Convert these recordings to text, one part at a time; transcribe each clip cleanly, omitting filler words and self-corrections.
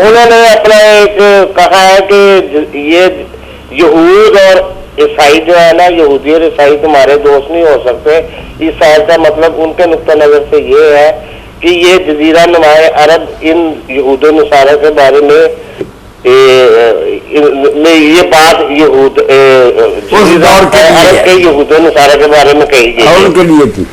انہوں نے اپنا ایک کہا ہے کہ یہ یہود اور عیسائی جو ہے نا، یہودی اور عیسائی تمہارے دوست نہیں ہو سکتے. اس آیت کا مطلب ان کے نقطہ نظر سے یہ ہے کہ یہ جزیرہ نمائے عرب ان یہود و نصارہ کے بارے میں یہ بات یہود عرب کے یہود و نصارہ کے بارے میں کہی گئی ان کے لیے تھی.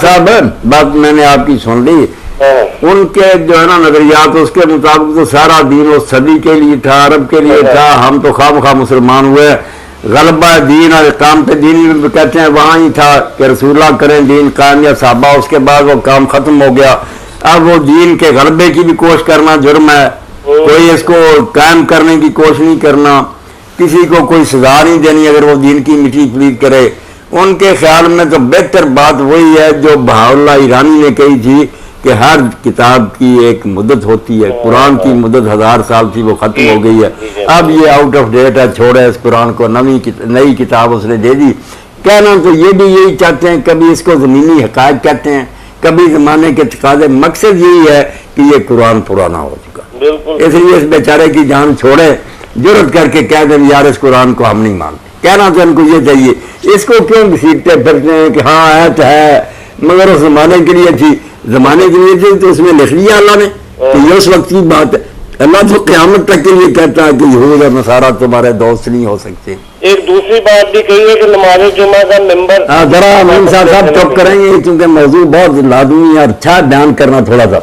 صاحب بات میں نے آپ کی سن لی. ان کے جو ہے نا نظریات اس کے مطابق تو سارا دین اس صدی کے لیے تھا، عرب کے لیے تھا. ہم تو خواہ مخواہ مسلمان ہوئے. غلبہ دین اور اقامت دین کہتے ہیں وہاں ہی تھا کہ رسول اللہ کریں دین قائم یا صحابہ، اس کے بعد وہ کام ختم ہو گیا. اب وہ دین کے غلبے کی بھی کوشش کرنا جرم ہے. کوئی اس کو قائم کرنے کی کوشش نہیں کرنا، کسی کو کوئی سزا نہیں دینی اگر وہ دین کی مٹی پلید کرے. ان کے خیال میں تو بہتر بات وہی ہے جو بہاءاللہ ایرانی نے کہی تھی کہ ہر کتاب کی ایک مدت ہوتی ہے. قرآن کی مدت 1000 سال تھی، وہ ختم ہو گئی ہے. اب یہ آؤٹ آف ڈیٹ ہے، چھوڑے اس قرآن کو، نئی کتاب اس نے دے دی. کہنا تو یہ بھی یہی چاہتے ہیں، کبھی اس کو زمینی حقائق کہتے ہیں، کبھی زمانے کے تقاضے. مقصد یہی ہے کہ یہ قرآن پرانا ہو چکا، اس لیے اس بیچارے کی جان چھوڑے، جرت کر کے کہہ دیں یار اس قرآن کو ہم نہیں مانتے. کہنا تو ان کو یہ چاہیے. اس کو کیوں گھسیٹتے پھرتے ہیں کہ ہاں آیت ہے مگر اس زمانے کے لیے تھی. زمانے کے لیے تھی تو اس میں لکھ لیا اللہ نے کہ یہ اس وقت کی بات ہے. اللہ تو قیامت تک کے لیے کہتا ہے کہ یہود اور نصارہ تمہارے دوست نہیں ہو سکتے. ایک دوسری بات بھی کہی ہے کہ نماز جمعہ کا ممبر ذرا امین صاحب چپ کریں گے کیونکہ موضوع بہت لازمی ہے اور اچھا بیان کرنا تھوڑا سا.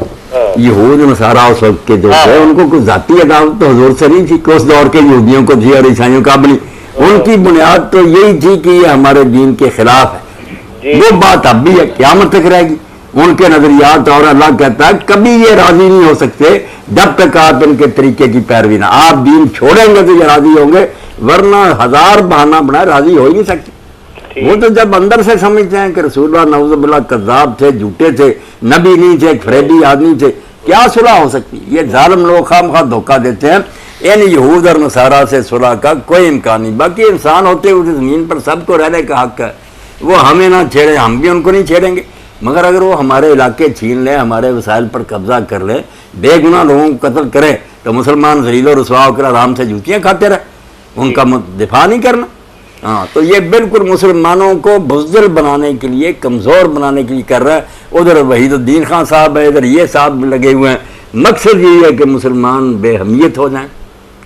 یہود نصارہ اس وقت کے جو تھے ان کو کوئی ذاتی عداوت تو حضور سے نہیں تھی کہ اس دور کے یہودیوں کو تھی اور عیسائیوں کا بھی. ان کی بنیاد تو یہی تھی کہ یہ ہمارے دین کے خلاف ہے. وہ بات اب بھی ہے، قیامت تک رہے گی. ان کے نظریات اور اللہ کہتا ہے کبھی یہ راضی نہیں ہو سکتے جب تک آپ ان کے طریقے کی پیروی نہ. آپ دین چھوڑیں گے تو یہ راضی ہوں گے، ورنہ 1000 بہانہ بنائے راضی ہو ہی نہیں سکتے. وہ تو جب اندر سے سمجھتے ہیں کہ رسول اللہ نعوذ باللہ کذاب تھے، جھوٹے تھے، نبی نہیں تھے، فریبی آدمی تھے، کیا صلح ہو سکتی؟ یہ ظالم لوگ خواہ مخواہ دھوکہ دیتے ہیں. ان یہود اور نصارہ سے صلح کا کوئی امکان نہیں. باقی انسان ہوتے ہوئے زمین پر سب کو رہنے کا حق ہے. وہ ہمیں نہ چھیڑیں، ہم بھی ان کو نہیں چھیڑیں گے. مگر اگر وہ ہمارے علاقے چھین لیں، ہمارے وسائل پر قبضہ کر لیں، بے گناہ لوگوں کو قتل کریں تو مسلمان ذلیل و رسوا ہو کر آرام سے جوتیاں کھاتے رہے، ان کا دفاع نہیں کرنا. ہاں تو یہ بالکل مسلمانوں کو بزدل بنانے کے لیے، کمزور بنانے کے لیے کر رہا ہے. ادھر وحید الدین خان صاحب ہے، ادھر یہ صاحب لگے ہوئے ہیں. مقصد یہی ہے کہ مسلمان بے حمیت ہو جائیں،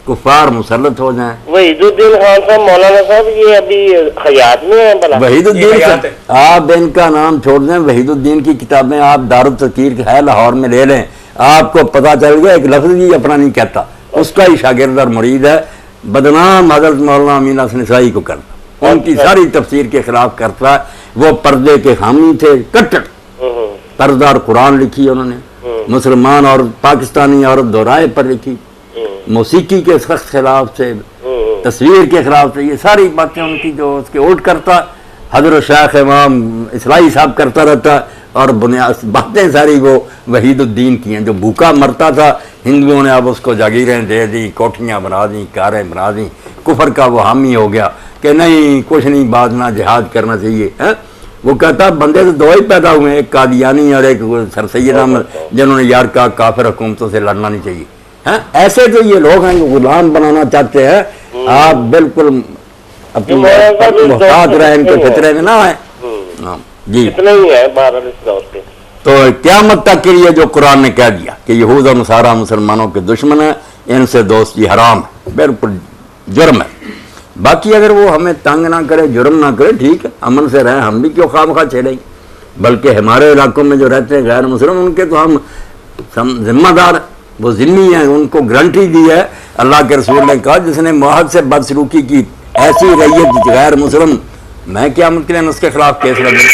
کفار مسلط ہو جائیں. وحید الدین خان صاحب مولانا صاحب یہ ابھی حیات میں ہیں بلا؟ وحید الدین آپ ان کا نام چھوڑ دیں. وحید الدین کی کتابیں آپ دارالتذکیر ہے لاہور میں لے لیں، آپ کو پتہ چل گیا ایک لفظ بھی اپنا نہیں کہتا. اس کا ہی شاگرد اور مرید ہے. بدنام حضرت مولانا امین حسن عیسائی کو کرتا، ان کی ساری تفسیر کے خلاف کرتا ہے. وہ پردے کے حامی تھے، کٹڑ پردار قرآن لکھی انہوں نے، مسلمان اور پاکستانی عورت دورائے پر لکھی، موسیقی کے سخت خلاف تھے، تصویر کے خلاف تھے. یہ ساری باتیں ان کی جو اس کے اوٹ کرتا حضرت شیخ امام اسلائی صاحب کرتا رہتا ہے. اور بنیاد باتیں ساری وہ وحید الدین کی ہیں. جو بھوکا مرتا تھا ہندوؤں نے اب اس کو جاگیریں دے دی، کوٹھیاں بنا دیں، کاریں بنا دیں. کفر کا وہ حامی ہو گیا کہ نہیں کچھ نہیں، باندھنا جہاد کرنا چاہیے. وہ کہتا بندے تو 2 ہی پیدا ہوئے ہیں، ایک قادیانی اور ایک سر سید احمد، جنہوں نے یار کہا کافر حکومتوں سے لڑنا نہیں چاہیے. ایسے تو یہ لوگ ہیں جو غلام بنانا چاہتے ہیں. آپ بالکل اپنی محتاط رہیں، ان کے فطرے میں نہ آئیں. جی تو قیامت تک کے لیے جو قرآن نے کہہ دیا کہ یہود اور نصارہ مسلمانوں کے دشمن ہیں، ان سے دوستی حرام ہے، بالکل جرم ہے. باقی اگر وہ ہمیں تنگ نہ کرے، جرم نہ کرے، ٹھیک ہے، امن سے رہیں. ہم بھی کیوں خواہ مخواہ چھیڑیں گے؟ بلکہ ہمارے علاقوں میں جو رہتے ہیں غیر مسلم، ان کے تو ہم ذمہ دار ہیں، وہ ذمہ ہیں. ان کو گارنٹی دی ہے. اللہ کے رسول نے کہا جس نے معاہد سے بدسلوکی کی، ایسی ریت غیر مسلم، میں قیامت کے دن اس کے خلاف کیس لگوں.